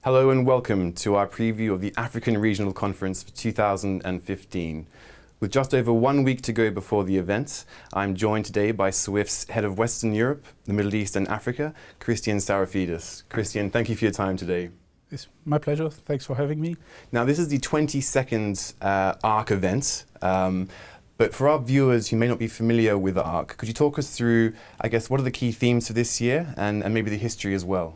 Hello and welcome to our preview of the African Regional Conference for 2015. With just over 1 week to go before the event, I'm joined today by SWIFT's Head of Western Europe, the Middle East and Africa, Christian Sarafidis. Christian, thank you for your time today. It's my pleasure. Thanks for having me. Now, this is the 22nd ARC event. But for our viewers who may not be familiar with the ARC, could you talk us through, I guess, what are the key themes for this year and maybe the history as well?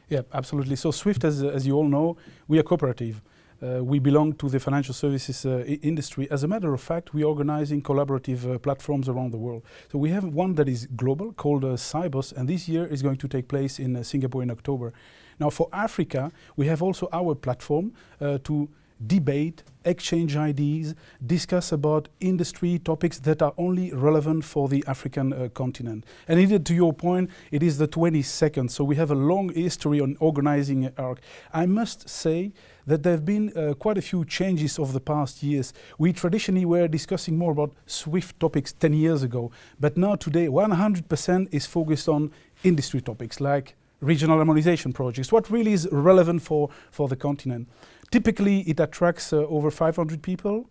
Yeah, absolutely. So SWIFT, as you all know, we are cooperative. We belong to the financial services industry. As a matter of fact, we are organizing collaborative platforms around the world. So we have one that is global called Cybos, and this year is going to take place in Singapore in October. Now for Africa, we have also our platform to debate, exchange ideas, discuss about industry topics that are only relevant for the African continent. And indeed, to your point, it is the 22nd, so we have a long history on organizing ARC. I must say that there have been quite a few changes over the past years. We traditionally were discussing more about SWIFT topics 10 years ago, but now today 100% is focused on industry topics like regional harmonization projects, what really is relevant for the continent. Typically, it attracts over 500 people.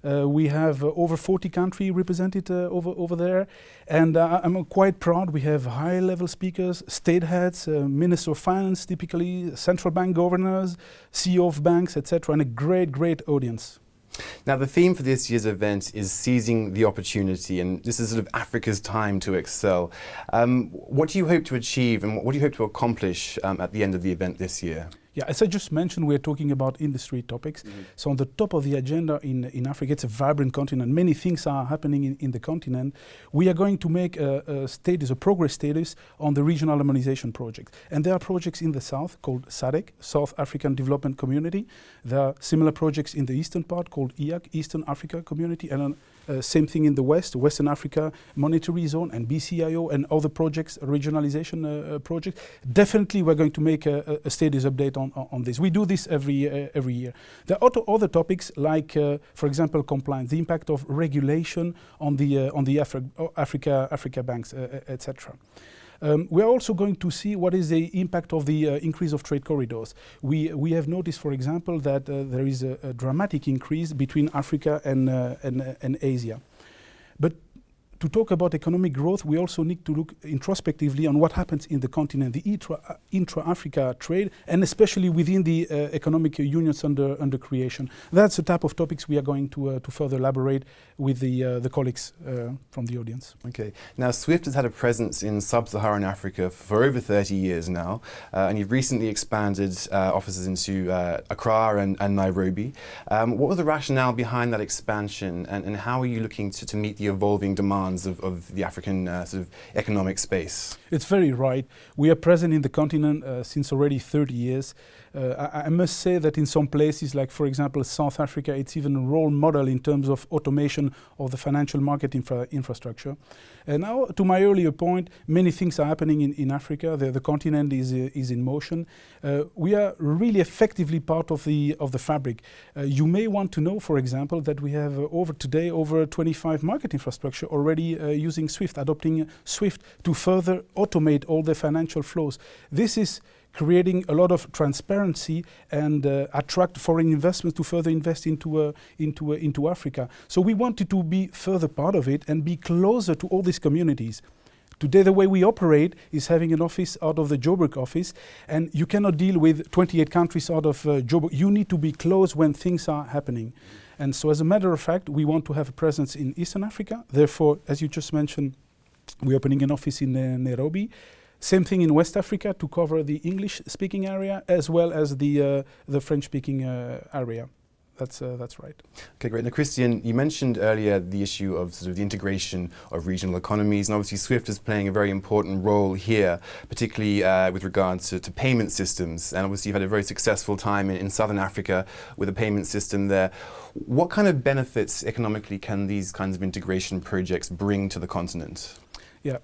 We have over 40 countries represented over there. And I'm quite proud we have high-level speakers, state heads, Minister of Finance typically, central bank governors, CEO of banks, etc., and a great audience. Now, the theme for this year's event is seizing the opportunity, and this is sort of Africa's time to excel. What do you hope to achieve and what do you hope to accomplish at the end of the event this year? Yeah, as I just mentioned, we're talking about industry topics. Mm-hmm. So on the top of the agenda in Africa, it's a vibrant continent. Many things are happening in the continent. We are going to make a progress status on the regional harmonization project. And there are projects in the south called SADC, South African Development Community. There are similar projects in the eastern part called EAC, Eastern Africa Community, and same thing in the west, Western Africa Monetary Zone and BCIO and other projects, regionalization projects. Definitely we're going to make a status update on this. We do this every year. There are other topics like, for example, compliance, the impact of regulation on the Africa banks, etc. We are also going to see what is the impact of the increase of trade corridors. We have noticed, for example, that there is a dramatic increase between Africa and Asia. But to talk about economic growth, we also need to look introspectively on what happens in the continent, the intra-Africa trade, and especially within the economic unions under creation. That's the type of topics we are going to further elaborate with the colleagues from the audience. Okay. Now, SWIFT has had a presence in sub-Saharan Africa for over 30 years now, and you've recently expanded offices into Accra and Nairobi. What was the rationale behind that expansion, and how are you looking to meet the evolving demands of the African sort of economic space? It's very right. We are present in the continent since already 30 years. I must say that in some places, like for example South Africa, it's even a role model in terms of automation of the financial market infrastructure. And now, to my earlier point, many things are happening in Africa. The continent is in motion. We are really effectively part of the fabric. You may want to know, for example, that we have over 25 market infrastructure already using SWIFT, adopting SWIFT to further automate all the financial flows. This is creating a lot of transparency and attract foreign investments to further invest into Africa. So we wanted to be further part of it and be closer to all these communities. Today, the way we operate is having an office out of the Joburg office, and you cannot deal with 28 countries out of Joburg. You need to be close when things are happening. And so as a matter of fact, we want to have a presence in Eastern Africa. Therefore, as you just mentioned, we're opening an office in Nairobi. Same thing in West Africa to cover the English-speaking area as well as the French-speaking area. That's right. Okay, great. Now, Christian, you mentioned earlier the issue of sort of the integration of regional economies, and obviously SWIFT is playing a very important role here, particularly with regards to payment systems. And obviously you've had a very successful time in Southern Africa with a payment system there. What kind of benefits economically can these kinds of integration projects bring to the continent? Yeah,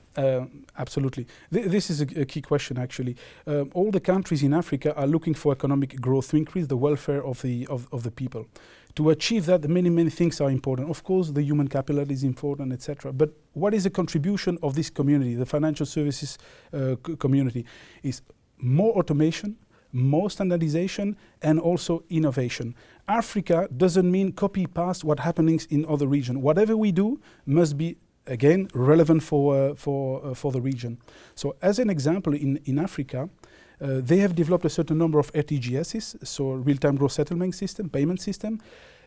absolutely. This is a key question, actually. All the countries in Africa are looking for economic growth to increase the welfare of the people. To achieve that, many things are important. Of course, the human capital is important, etc. But what is the contribution of this community, the financial services community? Is more automation, more standardization and also innovation. Africa doesn't mean copy-paste what happenings in other regions. Whatever we do must be, again, relevant for the region. So as an example, in Africa, they have developed a certain number of RTGSs, so real-time gross settlement system, payment system.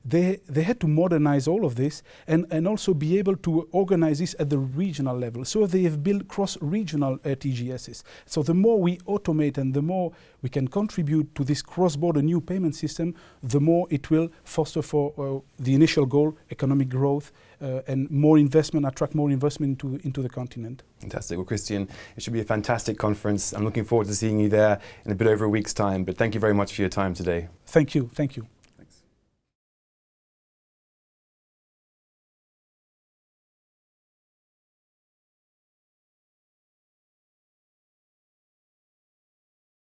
They had to modernize all of this and also be able to organize this at the regional level. So they have built cross-regional RTGSs. So the more we automate and the more we can contribute to this cross-border new payment system, the more it will foster for the initial goal, economic growth, and more investment, attract more investment into the continent. Fantastic. Well, Christian, it should be a fantastic conference. I'm looking forward to seeing you there in a bit over a week's time. But thank you very much for your time today. Thank you. Thank you.